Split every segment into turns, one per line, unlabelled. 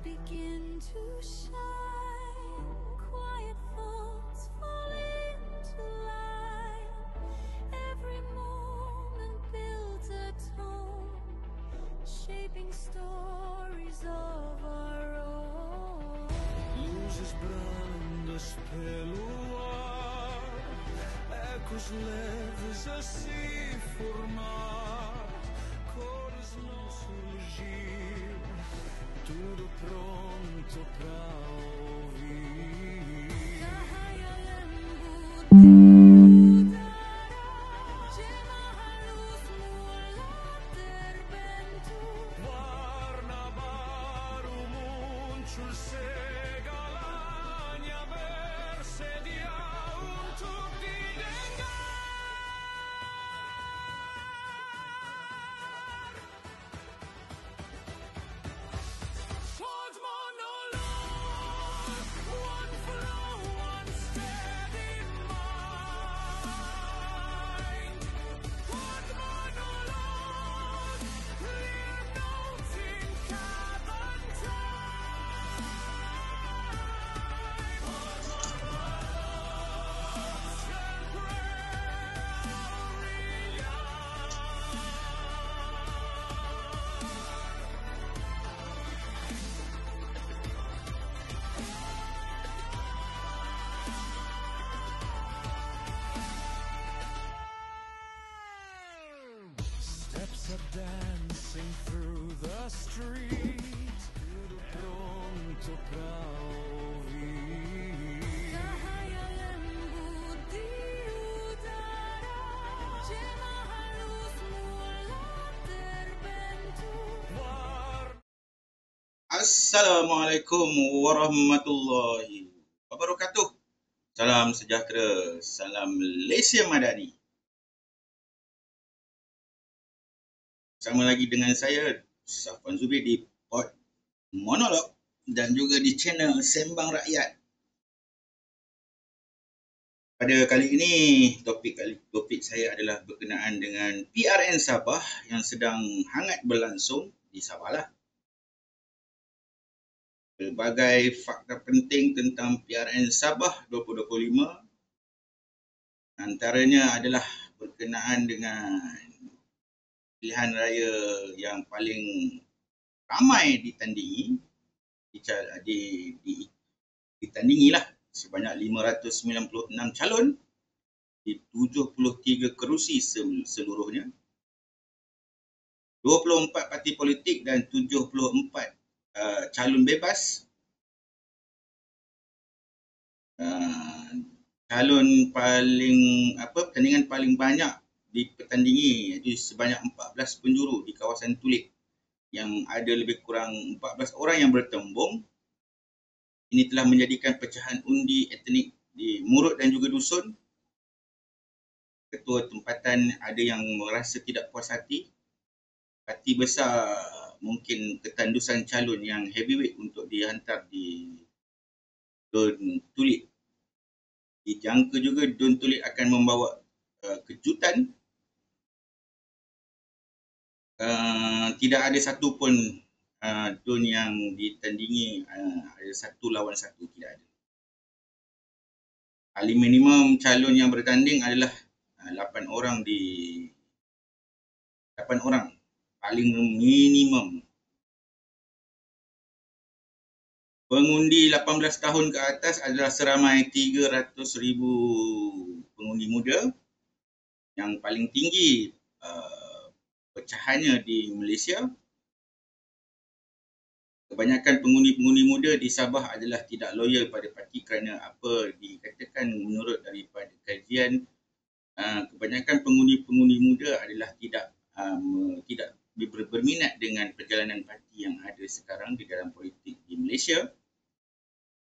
begin to shine, quiet thoughts fall into line. Every moment builds a tone, shaping stories of our own.
Luzes brandas pelo ar, ecos leves a se formar, cores no surgir, tudo pronto pra ouvir.
Cahaya lembu diudara, halus mulai terbentuk.
Warna baru muncul, segalanya bersedia untuk didengar. One monologue, one flow, one steady mind. One monologue, clear notes in carbon time. Siempre steps are dancing through the streets, tudo pronto pra ouvir.
Cahaya lembu diudara, halus mulai terbentuk.
Assalamualaikum warahmatullahi wabarakatuh. Salam sejahtera, salam Malaysia Madani. Sama lagi dengan saya, Safwan Zubir di Pod Monolog dan juga di channel Sembang Rakyat. Pada kali ini, topik saya adalah berkenaan dengan PRN Sabah yang sedang hangat berlangsung di Sabah lah. Berbagai fakta penting tentang PRN Sabah 2025, antaranya adalah berkenaan dengan pilihan raya yang paling ramai ditandingi, ditandingi lah, sebanyak 596 calon di 73 kerusi seluruhnya, 24 parti politik dan 74 calon bebas. Pertandingan paling banyak dipertandingi iaitu sebanyak 14 penjuru di kawasan Tulik yang ada lebih kurang 14 orang yang bertembung. Ini telah menjadikan pecahan undi etnik di Murut dan juga Dusun. Ketua tempatan ada yang merasa tidak puas hati. Parti besar mungkin ketandusan calon yang heavyweight untuk dihantar di Dun Tulik. Dijangka juga Dun Tulik akan membawa kejutan. Tidak ada satu pun Dun yang ditandingi ada 1 lawan 1, tidak ada. Paling minimum calon yang bertanding adalah 8 orang. Paling minimum. Pengundi 18 tahun ke atas adalah seramai 300,000 pengundi muda. Yang paling tinggi pecahannya di Malaysia. Kebanyakan pengundi-pengundi muda di Sabah adalah tidak loyal pada parti kerana apa dikatakan menurut daripada kajian, kebanyakan pengundi-pengundi muda adalah tidak berminat dengan perjalanan parti yang ada sekarang di dalam politik di Malaysia.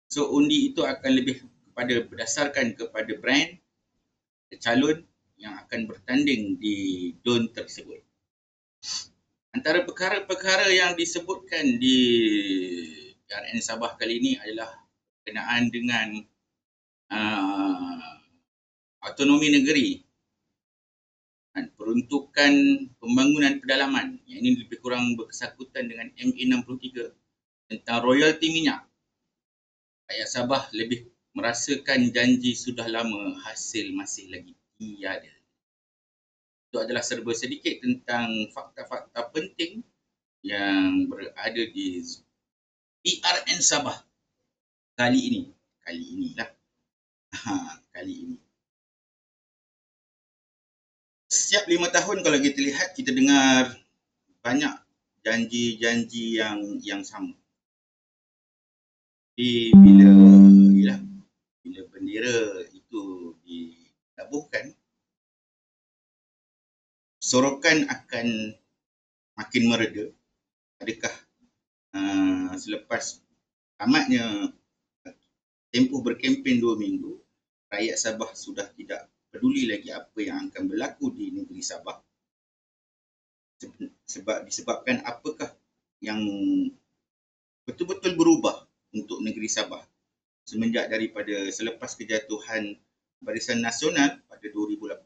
So undi itu akan lebih berdasarkan kepada brand calon yang akan bertanding di Dun tersebut. Antara perkara-perkara yang disebutkan di PRN Sabah kali ini adalah berkenaan dengan autonomi negeri dan peruntukan pembangunan pedalaman. Yang ini lebih kurang bersangkutan dengan MA 63 tentang royalti minyak. Rakyat Sabah lebih merasakan janji sudah lama, hasil masih lagi tiada. Itu adalah serba sedikit tentang fakta-fakta penting yang berada di PRN Sabah kali ini. Kali inilah. Kali ini. Setiap 5 tahun kalau kita lihat, kita dengar banyak janji-janji yang sama. Tapi bila bendera itu ditabuhkan, sorokan akan makin mereda. Adakah selepas tamatnya tempoh berkempen 2 minggu, rakyat Sabah sudah tidak peduli lagi apa yang akan berlaku di negeri Sabah? Disebabkan apakah yang betul-betul berubah untuk negeri Sabah semenjak daripada selepas kejatuhan Barisan Nasional pada 2018?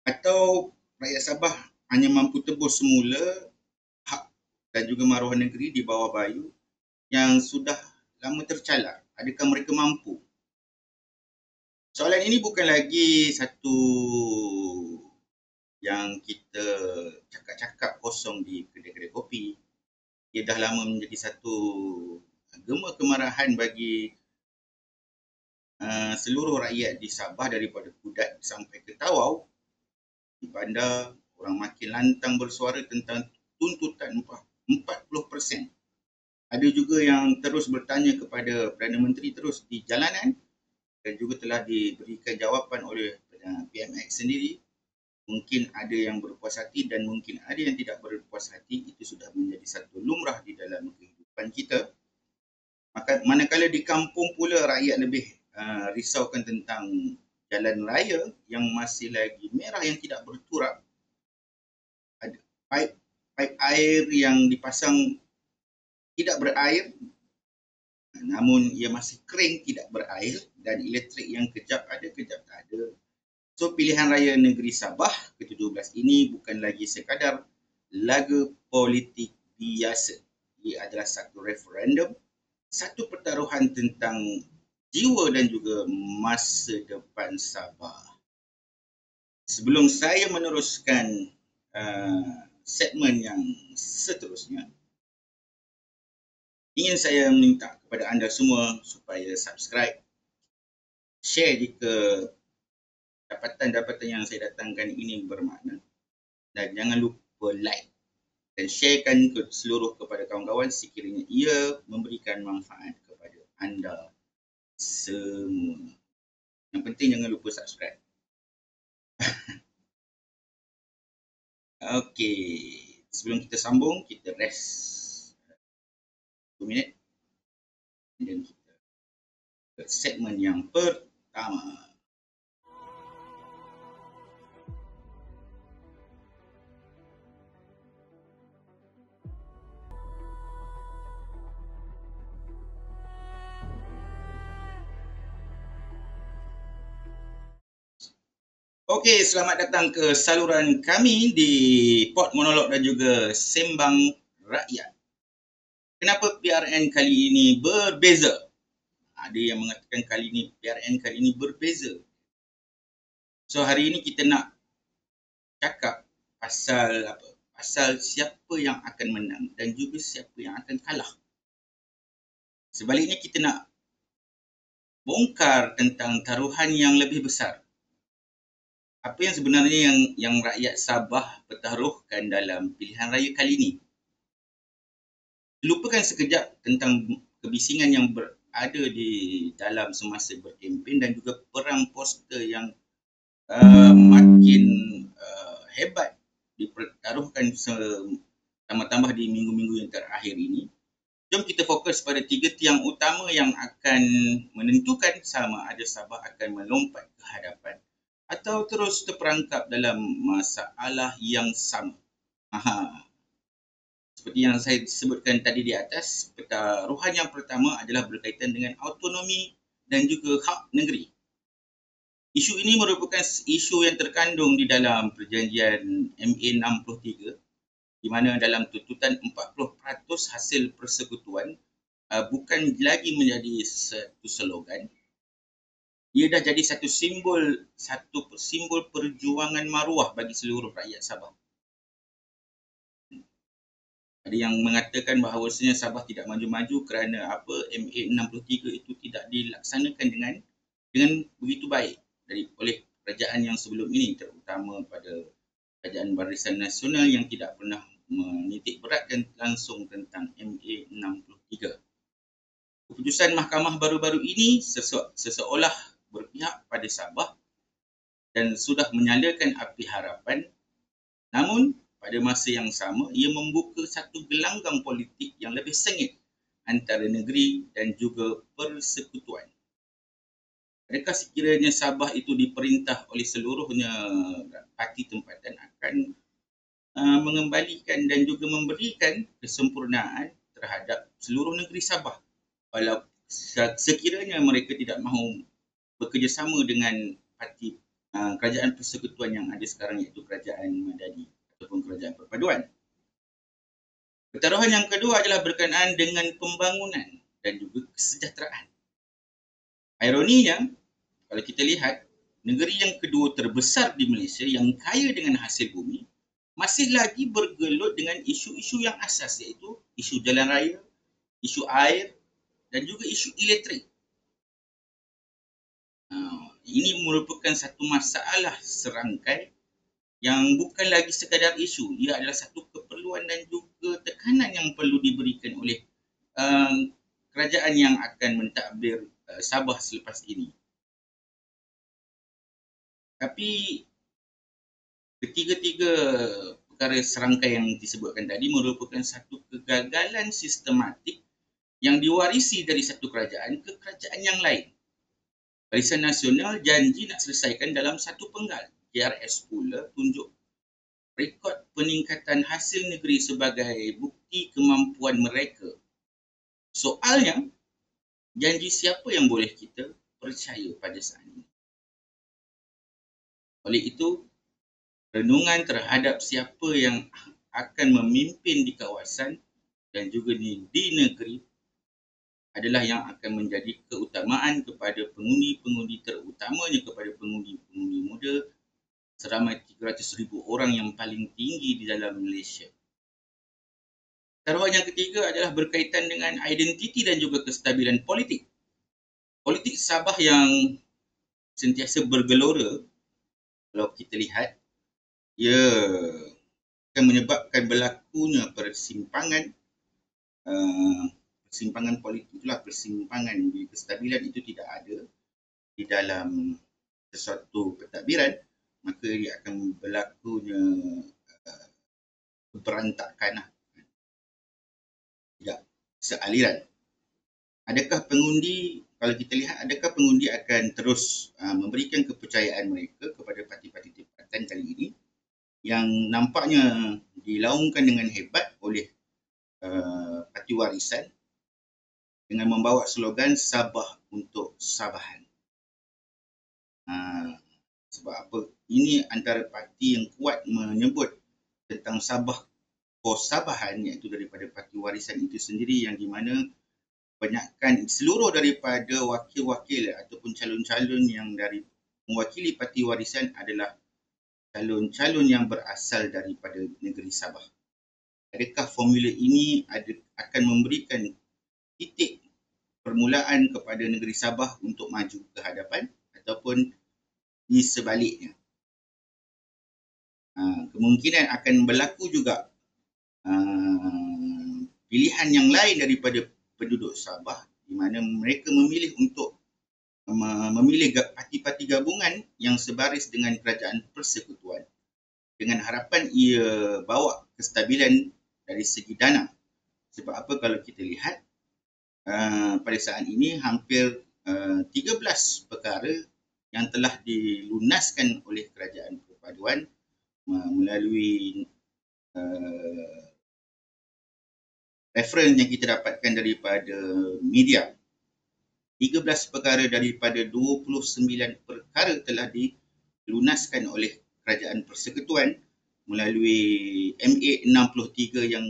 Atau rakyat Sabah hanya mampu tebus semula hak dan juga maruah negeri di bawah bayu yang sudah lama tercalar? Adakah mereka mampu? Soalan ini bukan lagi satu yang kita cakap-cakap kosong di kedai-kedai kopi. Ia dah lama menjadi satu gema kemarahan bagi seluruh rakyat di Sabah, daripada Kudat sampai ke Tawau. Di bandar, orang makin lantang bersuara tentang tuntutan 40%. Ada juga yang terus bertanya kepada Perdana Menteri terus di jalanan, dan juga telah diberikan jawapan oleh PMX sendiri. Mungkin ada yang berpuas hati dan mungkin ada yang tidak berpuas hati. Itu sudah menjadi satu lumrah di dalam kehidupan kita. Manakala di kampung pula rakyat lebih risaukan tentang jalan raya yang masih lagi merah yang tidak berturap. Ada paip air yang dipasang tidak berair, namun ia masih kering, tidak berair, dan elektrik yang kejap ada, kejap tak ada. So, pilihan raya negeri Sabah ke-17 ini bukan lagi sekadar laga politik biasa. Ia adalah satu referendum, satu pertaruhan tentang jiwa dan juga masa depan Sabah. Sebelum saya meneruskan segmen yang seterusnya, ingin saya minta kepada anda semua supaya subscribe, share jika dapatan-dapatan yang saya datangkan ini bermakna, dan jangan lupa like dan sharekan ke seluruh kepada kawan-kawan sekiranya ia memberikan manfaat kepada anda semua. Yang penting jangan lupa subscribe. Okey, sebelum kita sambung, kita rest 2 minit dan kita ke segmen yang pertama. Okey, selamat datang ke saluran kami di Pod Monolog dan juga Sembang Rakyat. Kenapa PRN kali ini berbeza? Ada yang mengatakan PRN kali ini berbeza. So, hari ini kita nak cakap pasal apa? Pasal siapa yang akan menang dan juga siapa yang akan kalah. Sebaliknya, kita nak bongkar tentang taruhan yang lebih besar. Apa yang sebenarnya yang rakyat Sabah pertaruhkan dalam pilihan raya kali ini? Lupakan sekejap tentang kebisingan yang berada di dalam semasa berkempen dan juga perang poster yang makin hebat dipertaruhkan tambah-tambah di minggu-minggu yang terakhir ini. Jom kita fokus pada 3 tiang utama yang akan menentukan sama ada Sabah akan melompat ke hadapan atau terus terperangkap dalam masalah yang sama. Seperti yang saya sebutkan tadi di atas, pertaruhan yang pertama adalah berkaitan dengan autonomi dan juga hak negeri. Isu ini merupakan isu yang terkandung di dalam perjanjian MA 63 di mana dalam tuntutan 40% hasil persekutuan bukan lagi menjadi satu slogan. Ia dah jadi satu simbol perjuangan maruah bagi seluruh rakyat Sabah. Ada yang mengatakan bahawasanya Sabah tidak maju-maju kerana MA63 itu tidak dilaksanakan dengan begitu baik oleh kerajaan yang sebelum ini, terutama pada Kerajaan Barisan Nasional yang tidak pernah menitik beratkan langsung tentang MA63. Keputusan mahkamah baru-baru ini seseolah berpihak pada Sabah dan sudah menyalakan api harapan. Namun, pada masa yang sama, ia membuka satu gelanggang politik yang lebih sengit antara negeri dan juga persekutuan. Adakah sekiranya Sabah itu diperintah oleh seluruhnya parti tempatan akan mengembalikan dan juga memberikan kesempurnaan terhadap seluruh negeri Sabah, walau sekiranya mereka tidak mahu bekerjasama dengan parti kerajaan persekutuan yang ada sekarang, iaitu Kerajaan Madani ataupun Kerajaan Perpaduan. Pertaruhan yang kedua adalah berkenaan dengan pembangunan dan juga kesejahteraan. Ironinya, kalau kita lihat, negeri yang kedua terbesar di Malaysia yang kaya dengan hasil bumi masih lagi bergelut dengan isu-isu yang asas, iaitu isu jalan raya, isu air dan juga isu elektrik. Ini merupakan satu masalah serangkai yang bukan lagi sekadar isu. Ia adalah satu keperluan dan juga tekanan yang perlu diberikan oleh kerajaan yang akan mentadbir Sabah selepas ini. Tapi ketiga-tiga perkara serangkai yang disebutkan tadi merupakan satu kegagalan sistematik yang diwarisi dari satu kerajaan ke kerajaan yang lain. Barisan Nasional janji nak selesaikan dalam satu penggal. KRS pula tunjuk rekod peningkatan hasil negeri sebagai bukti kemampuan mereka. Soalnya, janji siapa yang boleh kita percaya pada saat ini? Oleh itu, renungan terhadap siapa yang akan memimpin di kawasan dan juga di negeri adalah yang akan menjadi keutamaan kepada pengundi-pengundi, terutamanya kepada pengundi-pengundi muda seramai 300,000 orang yang paling tinggi di dalam Malaysia. Taruhan yang ketiga adalah berkaitan dengan identiti dan juga kestabilan politik. Politik Sabah yang sentiasa bergelora, kalau kita lihat, ia akan menyebabkan berlakunya persimpangan politik, itulah persimpangan di kestabilan itu tidak ada di dalam sesuatu pentadbiran, maka dia akan berlakunya berantakan, tidak sealiran. Adakah pengundi, kalau kita lihat, adakah pengundi akan terus memberikan kepercayaan mereka kepada parti-parti tempatan kali ini yang nampaknya dilaungkan dengan hebat oleh parti warisan dengan membawa slogan Sabah untuk Sabahan. Sebab apa? Ini antara parti yang kuat menyebut tentang Sabah for Sabahan, iaitu daripada parti warisan itu sendiri, yang di mana kebanyakan seluruh daripada wakil-wakil ataupun calon-calon yang dari mewakili parti warisan adalah calon-calon yang berasal daripada negeri Sabah. Adakah formula ini akan memberikan titik permulaan kepada negeri Sabah untuk maju ke hadapan ataupun di sebaliknya? Kemungkinan akan berlaku juga pilihan yang lain daripada penduduk Sabah, di mana mereka memilih untuk memilih parti-parti gabungan yang sebaris dengan kerajaan persekutuan dengan harapan ia bawa kestabilan dari segi dana. Sebab apa, kalau kita lihat pada saat ini hampir 13 perkara yang telah dilunaskan oleh Kerajaan Perpaduan melalui referensi yang kita dapatkan daripada media. 13 perkara daripada 29 perkara telah dilunaskan oleh Kerajaan Persekutuan melalui MA63 yang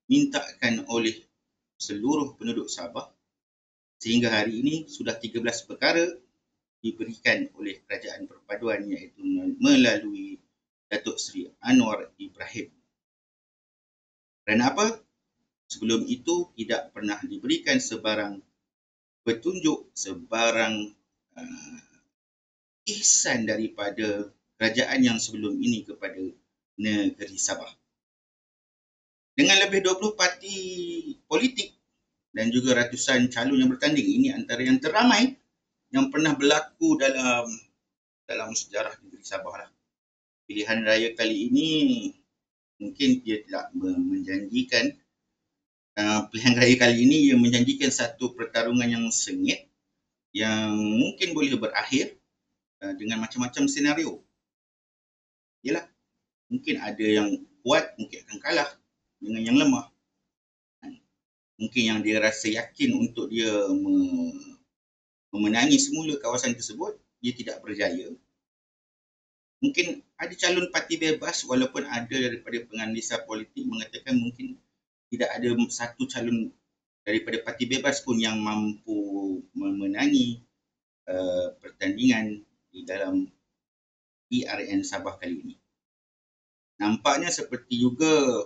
mintakan oleh seluruh penduduk Sabah, sehingga hari ini sudah 13 perkara diberikan oleh Kerajaan Perpaduan iaitu melalui Datuk Seri Anwar Ibrahim. Kerana apa? Sebelum itu tidak pernah diberikan sebarang petunjuk, sebarang ihsan daripada kerajaan yang sebelum ini kepada negeri Sabah. Dengan lebih 20 parti politik dan juga ratusan calon yang bertanding, ini antara yang teramai yang pernah berlaku dalam sejarah negeri Sabah lah. Pilihan raya kali ini mungkin dia tidak menjanjikan. Pilihan raya kali ini ia menjanjikan satu pertarungan yang sengit yang mungkin boleh berakhir dengan macam-macam senario. Yalah, mungkin ada yang kuat, mungkin akan kalah dengan yang lemah. Mungkin yang dia rasa yakin untuk dia memenangi semula kawasan tersebut, dia tidak berjaya. Mungkin ada calon parti bebas, walaupun ada daripada penganalisa politik mengatakan mungkin tidak ada satu calon daripada parti bebas pun yang mampu memenangi pertandingan di dalam PRN Sabah kali ini. Nampaknya seperti juga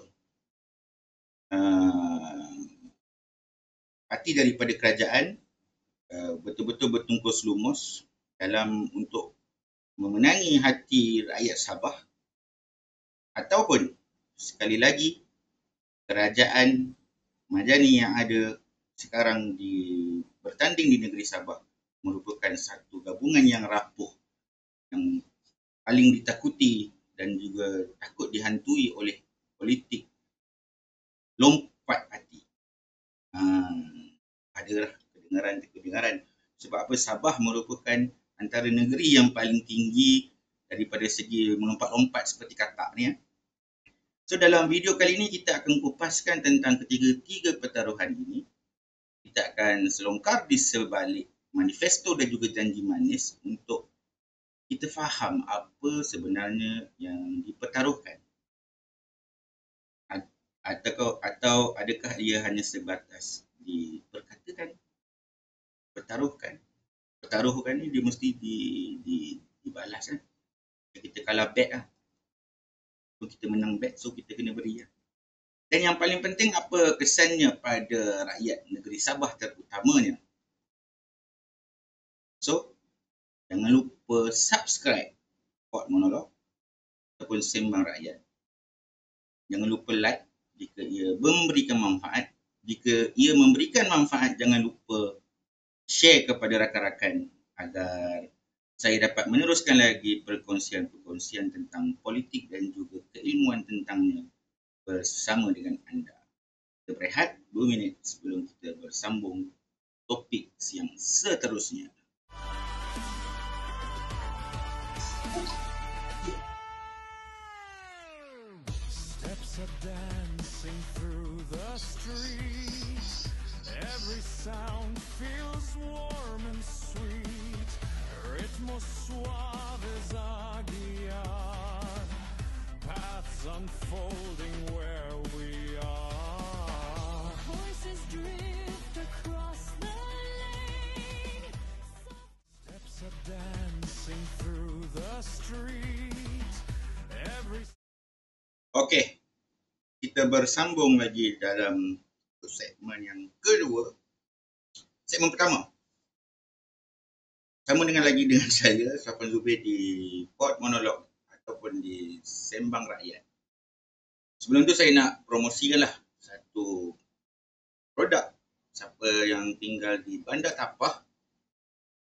parti daripada kerajaan betul-betul bertungkus lumus dalam untuk memenangi hati rakyat Sabah, ataupun sekali lagi kerajaan Madani yang ada sekarang bertanding di negeri Sabah merupakan satu gabungan yang rapuh, yang paling ditakuti dan juga takut dihantui oleh politik lompat hati. Adalah kedengaran. Sebab apa? Sabah merupakan antara negeri yang paling tinggi daripada segi melompat-lompat seperti katak ni. So dalam video kali ini kita akan kupaskan tentang ketiga-tiga pertaruhan ini. Kita akan selongkar di sebalik manifesto dan juga janji manis untuk kita faham apa sebenarnya yang dipertaruhkan. Atau adakah ia hanya sebatas diperkatakan? Pertaruhkan ni dia mesti dibalas kan. Kita kalah bet lah. So, kita menang bet, so kita kena beri lah. Dan yang paling penting, apa kesannya pada rakyat negeri Sabah terutamanya. So, jangan lupa subscribe Port Monolog ataupun Sembang Rakyat. Jangan lupa like jika ia memberikan manfaat. Jika ia memberikan manfaat, jangan lupa share kepada rakan-rakan agar saya dapat meneruskan lagi perkongsian-perkongsian tentang politik dan juga keilmuan tentangnya bersama dengan anda. Kita berehat 2 minit sebelum kita bersambung topik yang seterusnya.
Steps are dancing through the streets. Every sound feels warm and sweet. Ritmos suaves a guiar. Paths unfolding where we are.
Voices drift across the lane.
Steps are dancing through the streets. Every
Okey, kita bersambung lagi dalam segmen yang kedua. Segmen pertama, sama dengan saya, Safwan Zubir di Port Monolog ataupun di Sembang Rakyat. Sebelum tu saya nak promosikanlah satu produk. Siapa yang tinggal di Bandar Tapah,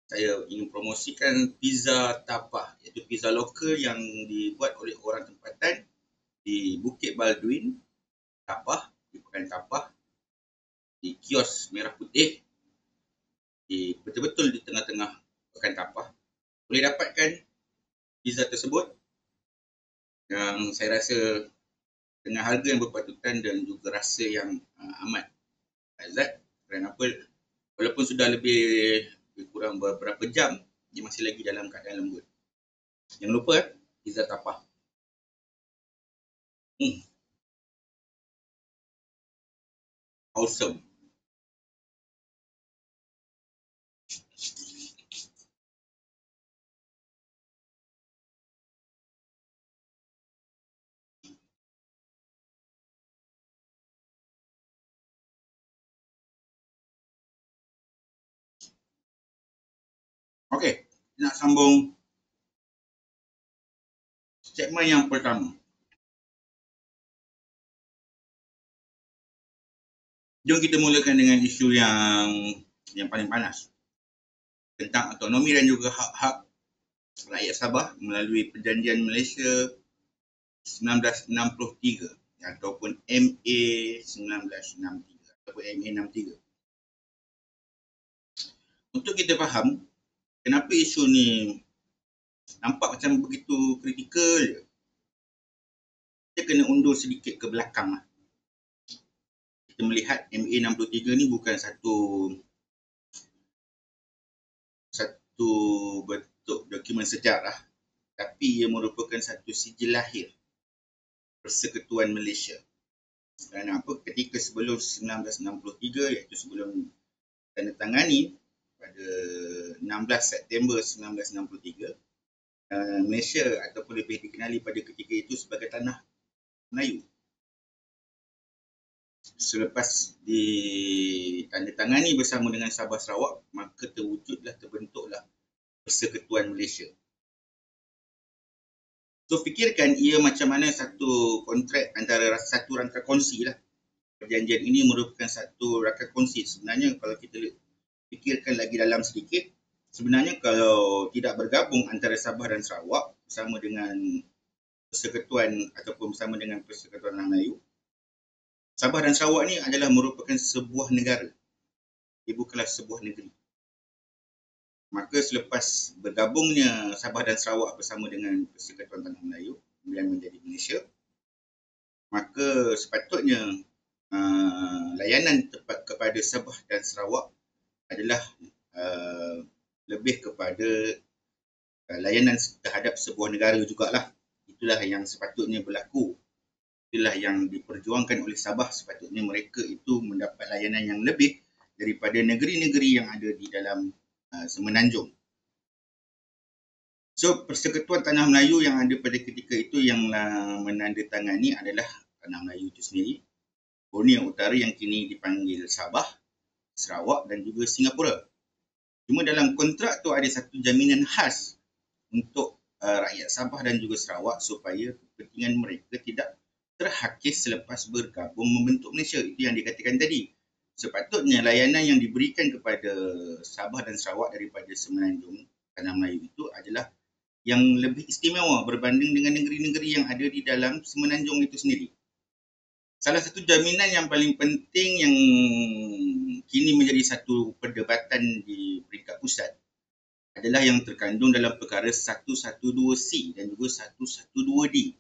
saya ingin promosikan pizza Tapah, iaitu pizza lokal yang dibuat oleh orang tempatan di Bukit Baldwin, Tapah, di Pekan Tapah, di kios Merah Putih, betul-betul di tengah-tengah Pekan Tapah. Boleh dapatkan pizza tersebut yang saya rasa dengan harga yang berpatutan dan juga rasa yang amat lezat. Kerana apa? Walaupun sudah lebih kurang beberapa jam, dia masih lagi dalam keadaan lembut. Jangan lupa Pizza Tapah. Awesome. Okey, nak sambung segmen yang pertama. Jom kita mulakan dengan isu yang paling panas tentang autonomi dan juga hak-hak rakyat Sabah melalui Perjanjian Malaysia 1963 ataupun MA 1963 ataupun MA 63. Untuk kita faham kenapa isu ni nampak macam begitu kritikal je, kita kena undur sedikit ke belakang lah. Kita melihat MA 63 ni bukan satu bentuk dokumen sejarah, tapi ia merupakan satu sijil lahir Persekutuan Malaysia. Kerana apa? Ketika sebelum 1963, iaitu sebelum tandatangani pada 16 September 1963, Malaysia ataupun lebih dikenali pada ketika itu sebagai Tanah Melayu. Selepas ditandatangani bersama dengan Sabah Sarawak, maka terbentuklah Persekutuan Malaysia. So fikirkan ia macam mana satu kontrak antara satu rangka kongsi lah. Perjanjian ini merupakan satu rangka kongsi. Sebenarnya kalau kita fikirkan lagi dalam sedikit, sebenarnya kalau tidak bergabung antara Sabah dan Sarawak bersama dengan Persekutuan ataupun bersama dengan Persekutuan Tanah Melayu, Sabah dan Sarawak ni adalah merupakan sebuah negara. Ia bukanlah sebuah negeri. Maka selepas bergabungnya Sabah dan Sarawak bersama dengan Persekutuan Tanah Melayu kemudian menjadi Malaysia, maka sepatutnya layanan kepada Sabah dan Sarawak adalah lebih kepada layanan terhadap sebuah negara jugalah. Itulah yang sepatutnya berlaku. Itulah yang diperjuangkan oleh Sabah. Sepatutnya mereka itu mendapat layanan yang lebih daripada negeri-negeri yang ada di dalam Semenanjung. So, Persekutuan Tanah Melayu yang ada pada ketika itu yang menandatangani adalah Tanah Melayu itu sendiri, Borneo Utara yang kini dipanggil Sabah, Sarawak dan juga Singapura. Cuma dalam kontrak tu ada satu jaminan khas untuk rakyat Sabah dan juga Sarawak supaya kepentingan mereka tidak terhakis selepas bergabung membentuk Malaysia. Itu yang dikatakan tadi. Sepatutnya layanan yang diberikan kepada Sabah dan Sarawak daripada Semenanjung Tanah Melayu itu adalah yang lebih istimewa berbanding dengan negeri-negeri yang ada di dalam Semenanjung itu sendiri. Salah satu jaminan yang paling penting yang kini menjadi satu perdebatan di peringkat pusat adalah yang terkandung dalam perkara 112C dan juga 112D.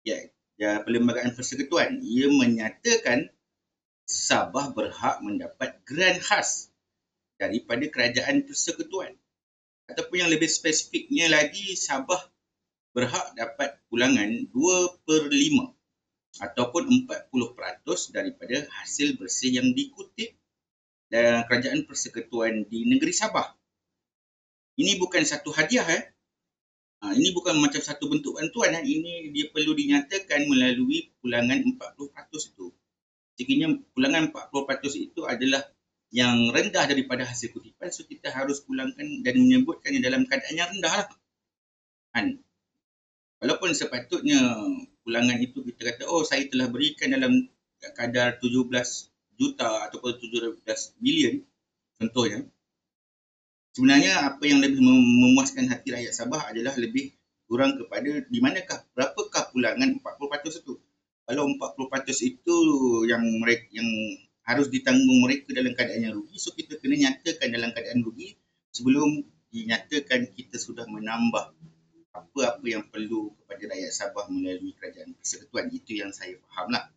Ya, Perlembagaan Persekutuan. Ia menyatakan Sabah berhak mendapat grant khas daripada kerajaan persekutuan. Ataupun yang lebih spesifiknya lagi, Sabah berhak dapat pulangan 2/5 ataupun 40% daripada hasil bersih yang dikutip dari kerajaan persekutuan di negeri Sabah. Ini bukan satu hadiah. Ini bukan macam satu bentuk bantuan. Ini dia perlu dinyatakan melalui pulangan 40% itu. Sekiranya pulangan 40% itu adalah yang rendah daripada hasil kutipan, so kita harus pulangkan dan menyebutkannya dalam keadaan yang rendah lah. Walaupun sepatutnya pulangan itu kita kata, saya telah berikan dalam kadar 17 juta ataupun 17 bilion contohnya. Sebenarnya apa yang lebih memuaskan hati rakyat Sabah adalah lebih kurang kepada di manakah, berapakah pulangan 40% itu. Kalau 40% itu yang harus ditanggung mereka dalam keadaan yang rugi, so kita kena nyatakan dalam keadaan rugi sebelum dinyatakan kita sudah menambah apa-apa yang perlu kepada rakyat Sabah melalui kerajaan persekutuan. Itu yang saya fahamlah.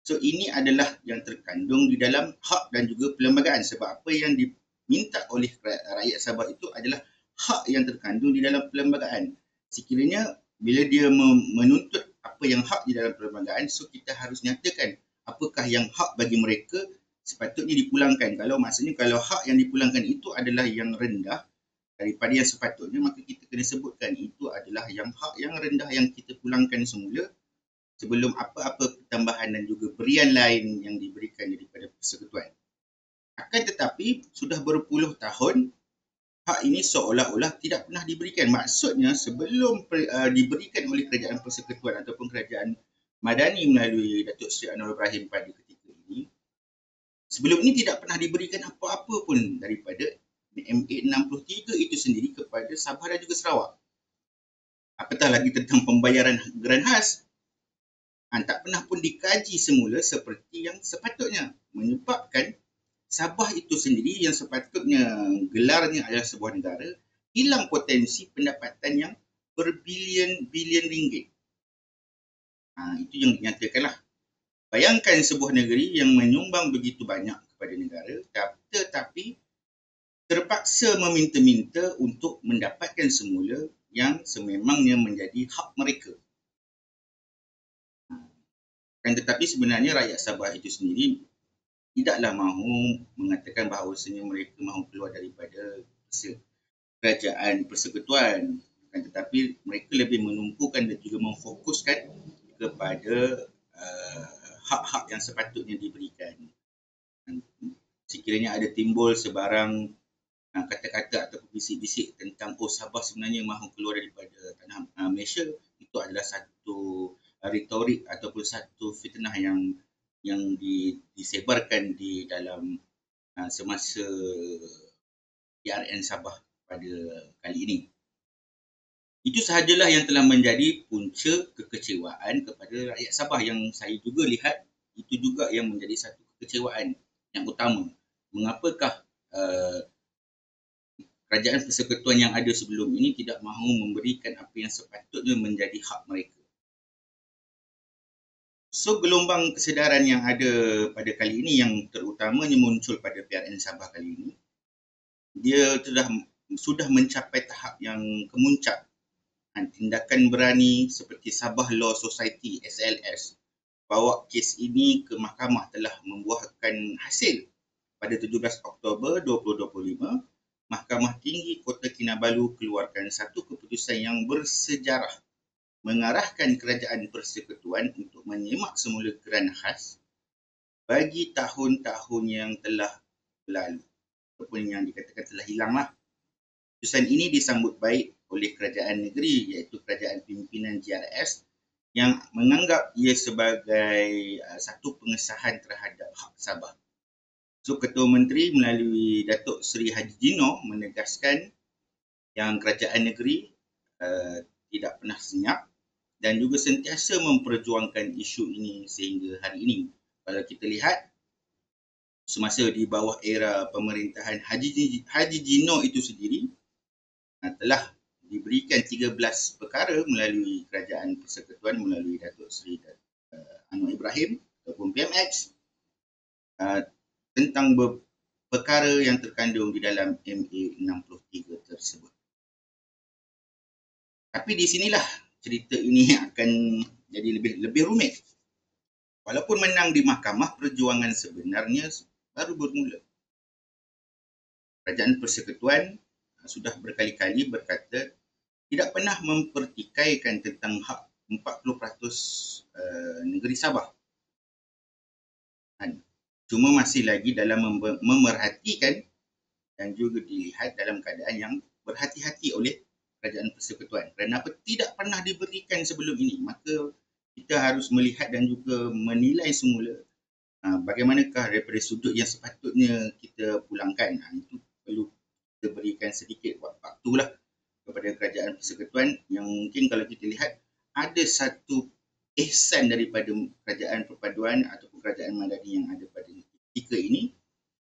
So ini adalah yang terkandung di dalam hak dan juga perlembagaan, sebab apa yang diminta oleh rakyat Sabah itu adalah hak yang terkandung di dalam perlembagaan. sekiranya bila dia menuntut apa yang hak di dalam perlembagaan, so kita harus nyatakan apakah yang hak bagi mereka sepatutnya dipulangkan. Maksudnya kalau hak yang dipulangkan itu adalah yang rendah daripada yang sepatutnya, maka kita kena sebutkan itu adalah yang hak yang rendah yang kita pulangkan semula sebelum apa-apa pertambahan dan juga berian lain yang diberikan daripada persekutuan. Akan tetapi sudah berpuluh tahun hak ini seolah-olah tidak pernah diberikan. Maksudnya sebelum diberikan oleh kerajaan persekutuan ataupun kerajaan Madani melalui Datuk Seri Anwar Ibrahim pada ketika ini, sebelum ini tidak pernah diberikan apa-apa pun daripada MA63 itu sendiri kepada Sabah dan juga Sarawak. Apatah lagi tentang pembayaran geran khas. Tak pernah pun dikaji semula seperti yang sepatutnya, menyebabkan Sabah itu sendiri yang sepatutnya gelarnya adalah sebuah negara, hilang potensi pendapatan yang berbilion-bilion ringgit. Itu yang dinyatakanlah. Bayangkan sebuah negeri yang menyumbang begitu banyak kepada negara, tetapi terpaksa meminta-minta untuk mendapatkan semula yang sememangnya menjadi hak mereka. Tetapi sebenarnya rakyat Sabah itu sendiri tidaklah mahu mengatakan bahawasanya mereka mahu keluar daripada kerajaan persekutuan. Tetapi mereka lebih menumpukan dan juga memfokuskan kepada hak-hak yang sepatutnya diberikan. Sekiranya ada timbul sebarang kata-kata atau bisik-bisik tentang Sabah sebenarnya mahu keluar daripada tanah Malaysia, itu adalah satu retorik ataupun satu fitnah yang disebarkan di dalam semasa PRN Sabah pada kali ini. Itu sahajalah yang telah menjadi punca kekecewaan kepada rakyat Sabah, yang saya juga lihat itu juga yang menjadi satu kekecewaan yang utama. Mengapakah kerajaan persekutuan yang ada sebelum ini tidak mahu memberikan apa yang sepatutnya menjadi hak mereka. So, gelombang kesedaran yang ada pada kali ini yang terutamanya muncul pada PRN Sabah kali ini, dia sudah mencapai tahap yang kemuncak. Tindakan berani seperti Sabah Law Society SLS bawa kes ini ke mahkamah telah membuahkan hasil. Pada 17 Oktober 2025, Mahkamah Tinggi Kota Kinabalu keluarkan satu keputusan yang bersejarah mengarahkan kerajaan persekutuan untuk menyemak semula geran khas bagi tahun-tahun yang telah berlalu ataupun yang dikatakan telah hilanglah. Keputusan ini disambut baik oleh kerajaan negeri iaitu kerajaan pimpinan GRS yang menganggap ia sebagai satu pengesahan terhadap hak Sabah. So, Ketua Menteri melalui Datuk Seri Haji Jino menegaskan yang kerajaan negeri tidak pernah senyap dan juga sentiasa memperjuangkan isu ini sehingga hari ini. Kalau kita lihat, semasa di bawah era pemerintahan Haji Jino itu sendiri telah diberikan 13 perkara melalui kerajaan persekutuan melalui Datuk Seri Anwar Ibrahim ataupun PMX tentang perkara yang terkandung di dalam MA63 tersebut. Tapi di sinilah cerita ini akan jadi lebih rumit. Walaupun menang di mahkamah, perjuangan sebenarnya baru bermula. Kerajaan persekutuan sudah berkali-kali berkata tidak pernah mempertikaikan tentang hak 40% negeri Sabah. Cuma masih lagi dalam memerhatikan dan juga dilihat dalam keadaan yang berhati-hati oleh kerajaan persekutuan. Kerana tidak pernah diberikan sebelum ini, maka kita harus melihat dan juga menilai semula bagaimanakah daripada sudut yang sepatutnya kita pulangkan. Itu perlu kita berikan sedikit waktulah kepada kerajaan persekutuan yang mungkin kalau kita lihat ada satu ihsan daripada kerajaan perpaduan ataupun kerajaan Madani yang ada pada ketika ini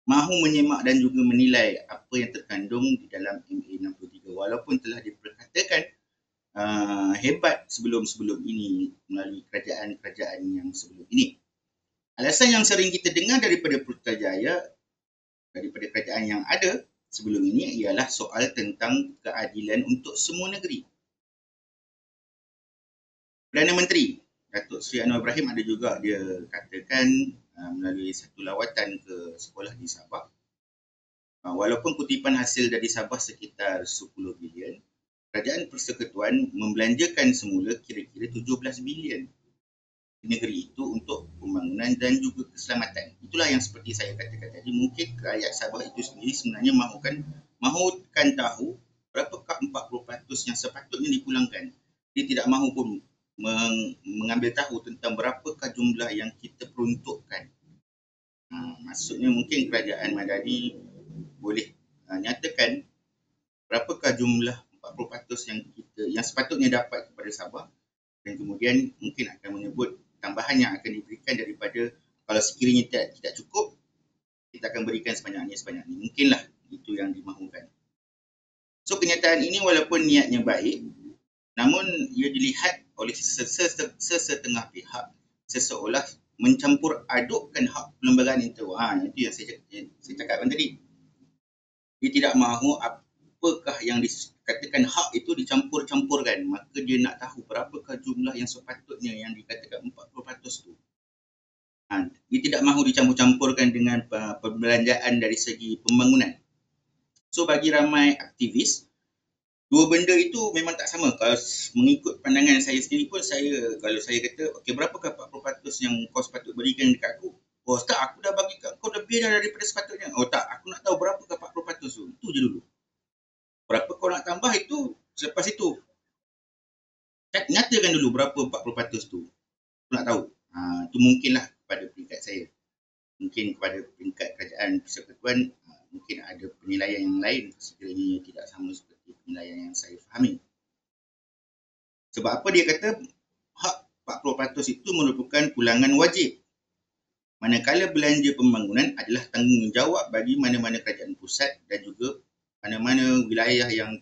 mahu menyemak dan juga menilai apa yang terkandung di dalam MA63 walaupun telah diperkatakan hebat sebelum-sebelum ini melalui kerajaan-kerajaan yang sebelum ini. Alasan yang sering kita dengar daripada Putrajaya, daripada kerajaan yang ada sebelum ini ialah soal tentang keadilan untuk semua negeri. Perdana Menteri Datuk Seri Anwar Ibrahim ada juga dia katakan melalui satu lawatan ke sekolah di Sabah, walaupun kutipan hasil dari Sabah sekitar 10 bilion, Kerajaan Persekutuan membelanjakan semula kira-kira 17 bilion negeri itu untuk pembangunan dan juga keselamatan. Itulah yang seperti saya katakan tadi, mungkin rakyat Sabah itu sendiri sebenarnya mahukan tahu berapakah 40% yang sepatutnya dipulangkan. Dia tidak mahu pun mengambil tahu tentang berapakah jumlah yang kita peruntukkan. Maksudnya mungkin kerajaan Madani boleh nyatakan berapakah jumlah 40% yang sepatutnya dapat kepada Sabah, dan kemudian mungkin akan menyebut tambahan yang akan diberikan daripada, kalau sekiranya tidak cukup, kita akan berikan sebanyak ni. Mungkinlah itu yang dimahukan. So kenyataan ini walaupun niatnya baik, namun ia dilihat oleh sesetengah pihak seseolah mencampur adukkan hak perlembagaan itu. Itu yang saya cakapkan tadi. Dia tidak mahu apakah yang dikatakan hak itu dicampur-campurkan, maka dia nak tahu berapakah jumlah yang sepatutnya yang dikatakan 40% tu. Dia tidak mahu dicampur-campurkan dengan perbelanjaan dari segi pembangunan. So bagi ramai aktivis, dua benda itu memang tak sama. Kalau mengikut pandangan saya sendiri pun, kalau saya kata, okey, berapakah 40% yang kau sepatut berikan dekat aku? Oh tak, aku dah bagi kat kau lebih daripada sepatutnya. Oh tak, aku nak tahu berapakah 40% tu. Itu je dulu. Berapa kau nak tambah itu selepas itu. Nyatakan dulu berapa 40% tu. Aku nak tahu. Itu mungkinlah kepada peringkat saya. Mungkin kepada peringkat kerajaan persekutuan, mungkin ada penilaian yang lain sekiranya tidak sama seperti penilaian yang saya fahami. Sebab apa dia kata hak 40% itu merupakan pulangan wajib. Manakala belanja pembangunan adalah tanggungjawab bagi mana-mana kerajaan pusat dan juga mana-mana wilayah yang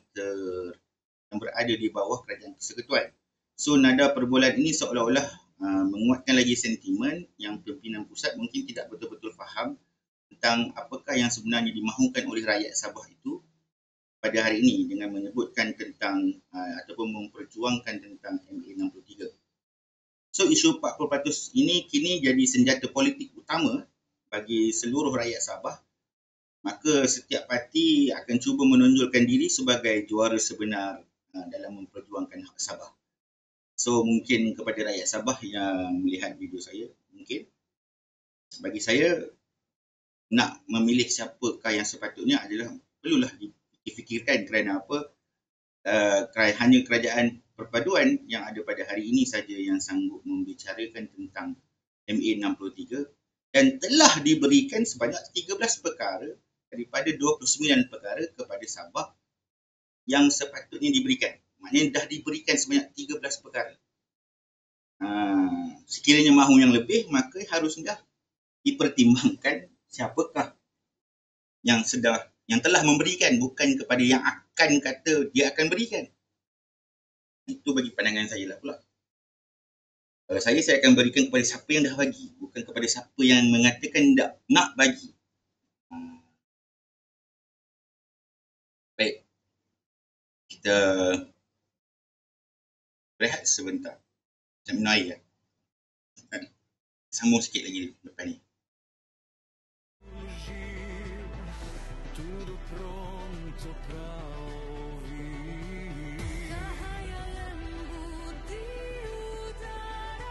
berada di bawah kerajaan persekutuan. So nada perbualan ini seolah-olah menguatkan lagi sentimen yang pimpinan pusat mungkin tidak betul-betul faham tentang apakah yang sebenarnya dimahukan oleh rakyat Sabah itu pada hari ini dengan menyebutkan tentang ataupun memperjuangkan tentang MA63. So isu 40% ini kini jadi senjata politik utama bagi seluruh rakyat Sabah. Maka setiap parti akan cuba menonjolkan diri sebagai juara sebenar dalam memperjuangkan hak Sabah. So mungkin kepada rakyat Sabah yang melihat video saya, mungkin bagi saya nak memilih siapakah yang sepatutnya adalah perlulah difikirkan, kerana apa? Hanya kerajaan perpaduan yang ada pada hari ini saja yang sanggup membicarakan tentang MA63 dan telah diberikan sebanyak 13 perkara daripada 29 perkara kepada Sabah yang sepatutnya diberikan. Maknanya dah diberikan sebanyak 13 perkara. Sekiranya mahu yang lebih, maka harusnya dipertimbangkan siapakah yang telah memberikan, bukan kepada yang akan kata dia akan berikan. Itu bagi pandangan saya lah pula. Kalau saya akan berikan kepada siapa yang dah bagi, bukan kepada siapa yang mengatakan tak nak bagi. Baik. Kita rehat sebentar. Macam minum air. Sambung sikit lagi lepas ni.
Tudo pronto pra ouvir.
Cahaya lembut di udara,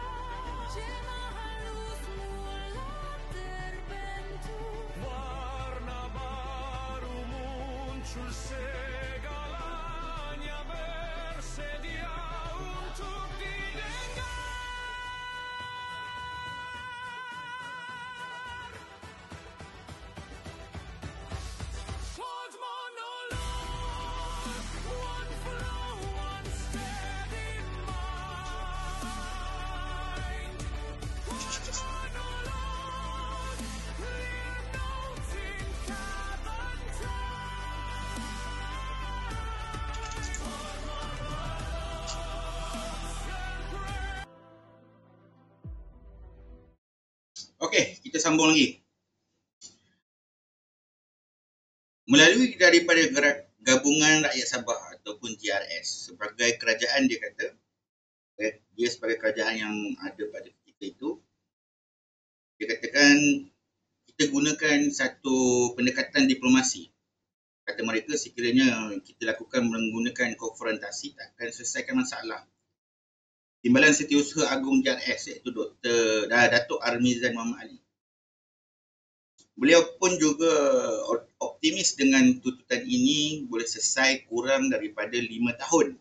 cema halus mulai terbentuk.
Warna baru muncul, segalanya bersedia untuk didengar. God's monologue, one flow, one steady mind. One monologue, clear notes in carbon
Okey, kita sambung lagi. Melalui daripada Gabungan Rakyat Sabah ataupun GRS, sebagai kerajaan dia kata, dia sebagai kerajaan yang ada pada ketika itu, dia katakan kita gunakan satu pendekatan diplomasi. Kata mereka, sekiranya kita lakukan menggunakan konfrontasi, takkan selesaikan masalah. Timbalan Setiausaha Agung JRS iaitu Datuk Armizan Muhammad Ali. Beliau pun juga optimis dengan tuntutan ini boleh selesai kurang daripada 5 tahun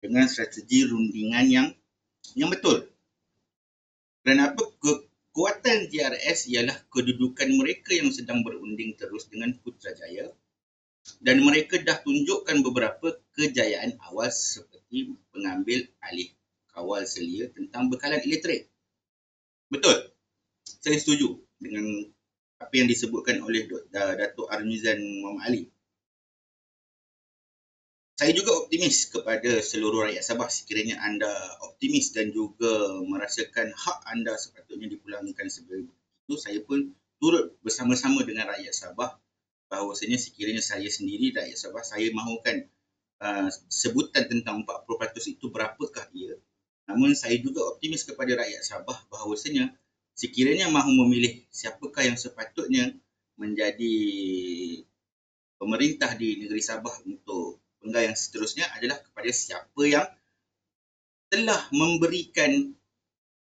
dengan strategi rundingan yang betul. Kerana apa? Kekuatan JRS ialah kedudukan mereka yang sedang berunding terus dengan Putrajaya dan mereka dah tunjukkan beberapa kejayaan awal seperti pengambil alih kawal selia tentang bekalan elektrik. Betul. Saya setuju dengan apa yang disebutkan oleh Datuk Armizan Muhammad Ali. Saya juga optimis kepada seluruh rakyat Sabah sekiranya anda optimis dan juga merasakan hak anda sepatutnya dipulangkan sebagai itu. Saya pun turut bersama-sama dengan rakyat Sabah bahawasanya sekiranya saya sendiri rakyat Sabah, saya mahukan sebutan tentang 40% itu berapakah ia. Namun saya juga optimis kepada rakyat Sabah bahawasanya sekiranya mahu memilih siapakah yang sepatutnya menjadi pemerintah di negeri Sabah untuk penggal yang seterusnya adalah kepada siapa yang telah memberikan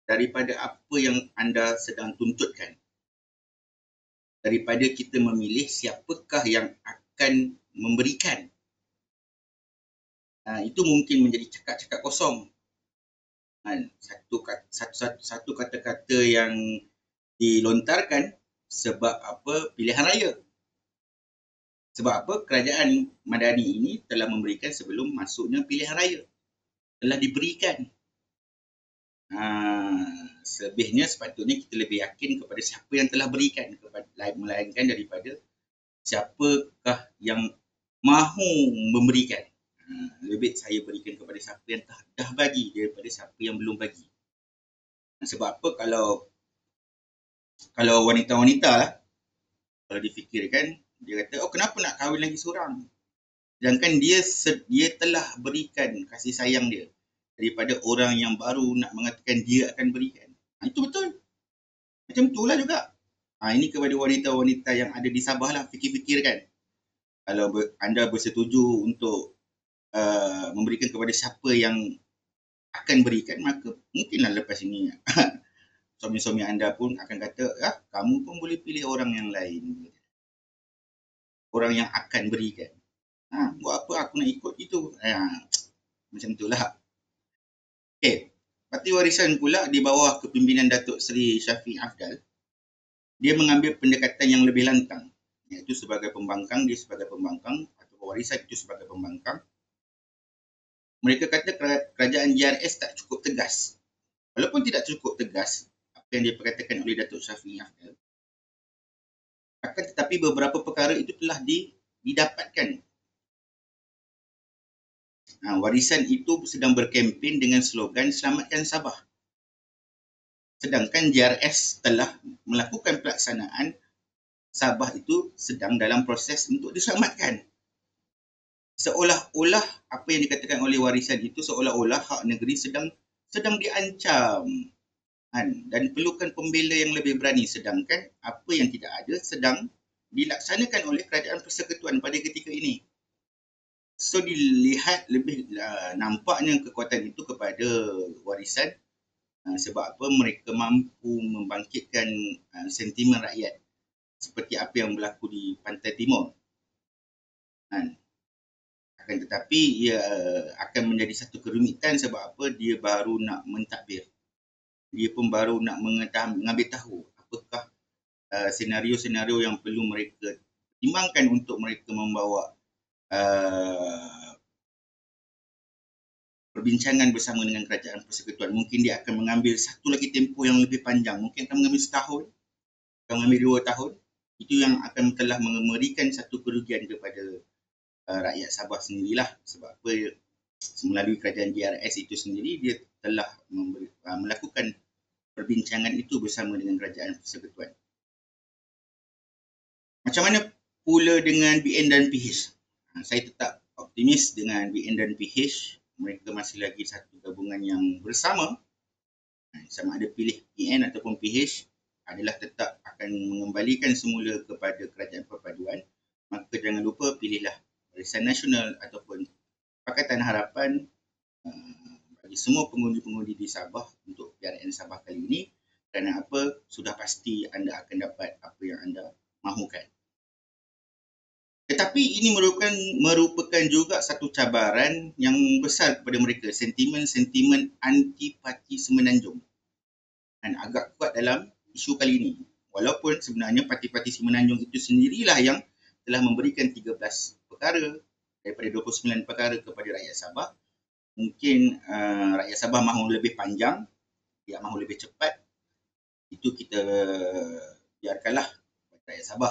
daripada apa yang anda sedang tuntutkan. Daripada kita memilih siapakah yang akan memberikan. Itu mungkin menjadi cakap-cakap kosong. Satu kata-kata yang dilontarkan sebab apa? Pilihan raya. Sebab apa? Kerajaan Madani ini telah memberikan sebelum masuknya pilihan raya. Telah diberikan. Selebihnya sepatutnya kita lebih yakin kepada siapa yang telah berikan, melainkan daripada siapakah yang mahu memberikan. Lebih saya berikan kepada siapa yang dah bagi daripada siapa yang belum bagi. Sebab apa? Kalau wanita-wanita lah, kalau difikirkan, dia kata, oh kenapa nak kahwin lagi seorang? Sedangkan dia telah berikan kasih sayang dia daripada orang yang baru nak mengatakan dia akan berikan. Itu betul. Macam itulah juga. Ini kepada wanita-wanita yang ada di Sabah lah, fikir-fikirkan. Kalau anda bersetuju untuk memberikan kepada siapa yang akan berikan, maka mungkinlah lepas ini suami-suami anda pun akan kata, kamu pun boleh pilih orang yang lain. Orang yang akan berikan. Buat apa aku nak ikut itu? Macam itulah. Okey. Parti Warisan pula di bawah kepimpinan Datuk Seri Shafie Afdal, dia mengambil pendekatan yang lebih lantang. Iaitu sebagai pembangkang, dia sebagai pembangkang atau warisan itu sebagai pembangkang. Mereka kata kerajaan JRS tak cukup tegas. Walaupun tidak cukup tegas, apa yang diperkatakan oleh Datuk Shafie Afdal, akan tetapi beberapa perkara itu telah didapatkan. Warisan itu sedang berkempen dengan slogan Selamatkan Sabah. Sedangkan JRS telah melakukan pelaksanaan, Sabah itu sedang dalam proses untuk diselamatkan. Seolah-olah apa yang dikatakan oleh warisan itu seolah-olah hak negeri sedang diancam. Dan perlukan pembela yang lebih berani, sedangkan apa yang tidak ada sedang dilaksanakan oleh kerajaan persekutuan pada ketika ini. So dilihat lebih nampaknya kekuatan itu kepada warisan sebab apa? Mereka mampu membangkitkan sentimen rakyat seperti apa yang berlaku di Pantai Timur. Akan tetapi ia akan menjadi satu kerumitan sebab apa? Dia baru nak mentadbir. Dia pun baru nak mengambil tahu apakah senario-senario yang perlu mereka timbangkan untuk mereka membawa perbincangan bersama dengan kerajaan persekutuan. Mungkin dia akan mengambil satu lagi tempoh yang lebih panjang. Mungkin akan mengambil setahun, akan mengambil 2 tahun. Itu yang akan telah memberikan satu kerugian kepada rakyat Sabah sendirilah. Sebab apa? Melalui kerajaan JRS itu sendiri, dia telah melakukan perbincangan itu bersama dengan kerajaan persekutuan. Macam mana pula dengan BN dan PH? Saya tetap optimis dengan BN dan PH mereka masih lagi satu gabungan yang bersama, sama ada pilih PN ataupun PH, adalah tetap akan mengembalikan semula kepada kerajaan perpaduan, maka jangan lupa pilihlah Barisan Nasional ataupun Pakatan Harapan bagi semua pengundi-pengundi di Sabah untuk PRN Sabah kali ini. Kerana apa? Sudah pasti anda akan dapat apa yang anda mahukan. Tetapi ini merupakan juga satu cabaran yang besar kepada mereka, sentimen-sentimen anti-parti Semenanjung. Dan agak kuat dalam isu kali ini. Walaupun sebenarnya parti-parti Semenanjung itu sendirilah yang telah memberikan 13 perkara daripada 29 perkara kepada rakyat Sabah. Mungkin rakyat Sabah mahu lebih panjang, dia mahu lebih cepat. Itu kita biarkanlah rakyat Sabah.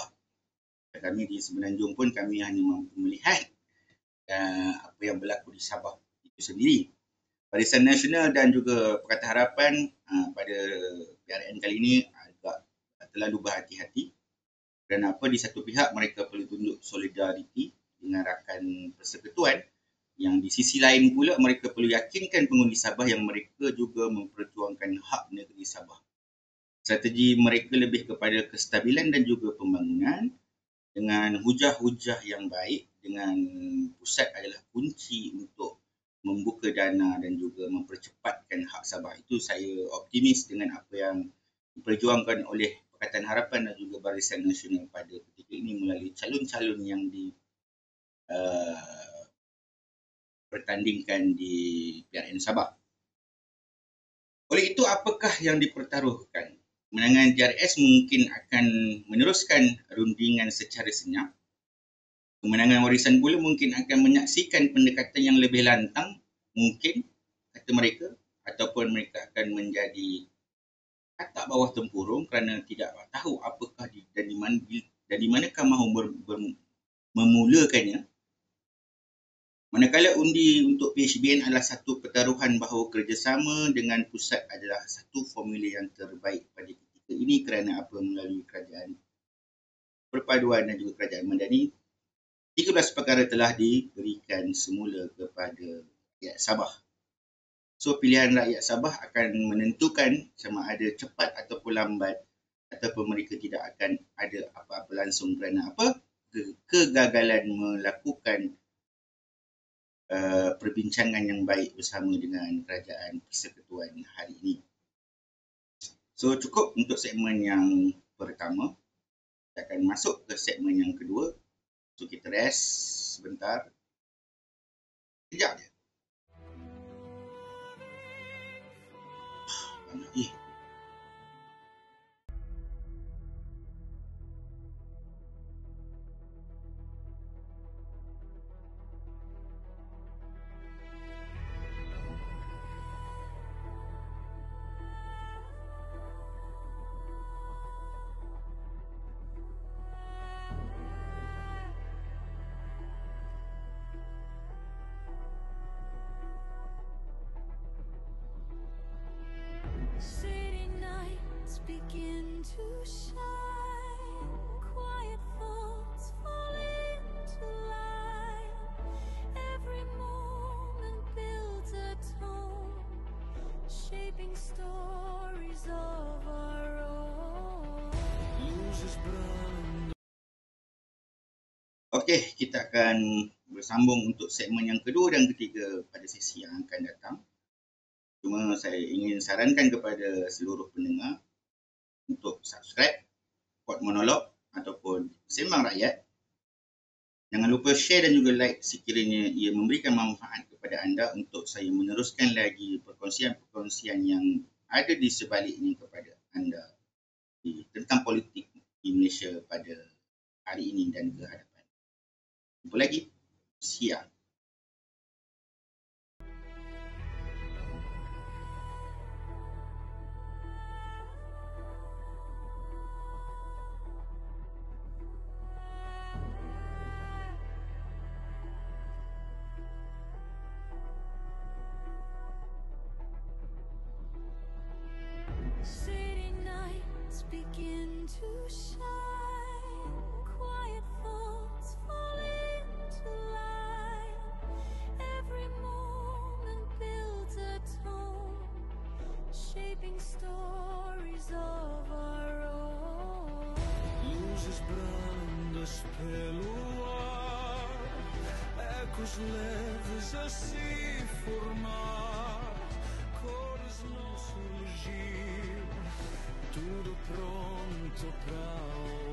Kami di Semenanjung pun kami hanya mampu melihat apa yang berlaku di Sabah itu sendiri. Barisan Nasional dan juga Pakatan Harapan pada PRN kali ini agak terlalu berhati-hati. Kerana apa? Di satu pihak mereka perlu tunjuk solidariti dengan rakan persekutuan, yang di sisi lain pula mereka perlu yakinkan pengundi Sabah yang mereka juga memperjuangkan hak negeri Sabah. Strategi mereka lebih kepada kestabilan dan juga pembangunan dengan hujah-hujah yang baik, dengan pusat adalah kunci untuk membuka dana dan juga mempercepatkan hak Sabah. Itu saya optimis dengan apa yang diperjuangkan oleh Pakatan Harapan dan juga Barisan Nasional pada ketika ini melalui calon-calon yang dipertandingkan di PRN Sabah. Oleh itu, apakah yang dipertaruhkan? Kemenangan JRS mungkin akan meneruskan rundingan secara senyap. Kemenangan Warisan pula mungkin akan menyaksikan pendekatan yang lebih lantang, mungkin, kata mereka, ataupun mereka akan menjadi katak bawah tempurung kerana tidak tahu apakah dan di manakah mahu memulakannya. Manakala undi untuk PHBN adalah satu pertaruhan bahawa kerjasama dengan pusat adalah satu formula yang terbaik pada ketika ini kerana apa? Melalui kerajaan perpaduan dan juga kerajaan Madani, 13 perkara telah diberikan semula kepada rakyat Sabah. So, pilihan rakyat Sabah akan menentukan sama ada cepat ataupun lambat, ataupun mereka tidak akan ada apa-apa langsung kerana apa? Kegagalan melakukan perbincangan yang baik bersama dengan kerajaan persekutuan hari ini. So, cukup untuk segmen yang pertama. Kita akan masuk ke segmen yang kedua. So, kita rest sebentar. Sekejap je. Banyak.
City nights begin to shine, quiet thoughts fall into line. Every moment builds a tone, shaping stories of our own.
Okey, kita akan bersambung untuk segmen yang kedua dan ketiga pada sesi yang akan datang. Cuma saya ingin sarankan kepada seluruh pendengar untuk subscribe Pod Monolog ataupun Sembang Rakyat. Jangan lupa share dan juga like sekiranya ia memberikan manfaat kepada anda untuk saya meneruskan lagi perkongsian-perkongsian yang ada di sebaliknya kepada anda tentang politik di Malaysia pada hari ini dan ke hadapan. Jumpa lagi. Siang.
City nights begin to shine, quiet thoughts fall into line.
Brancos leves a se formar, cores no surgir, tudo pronto para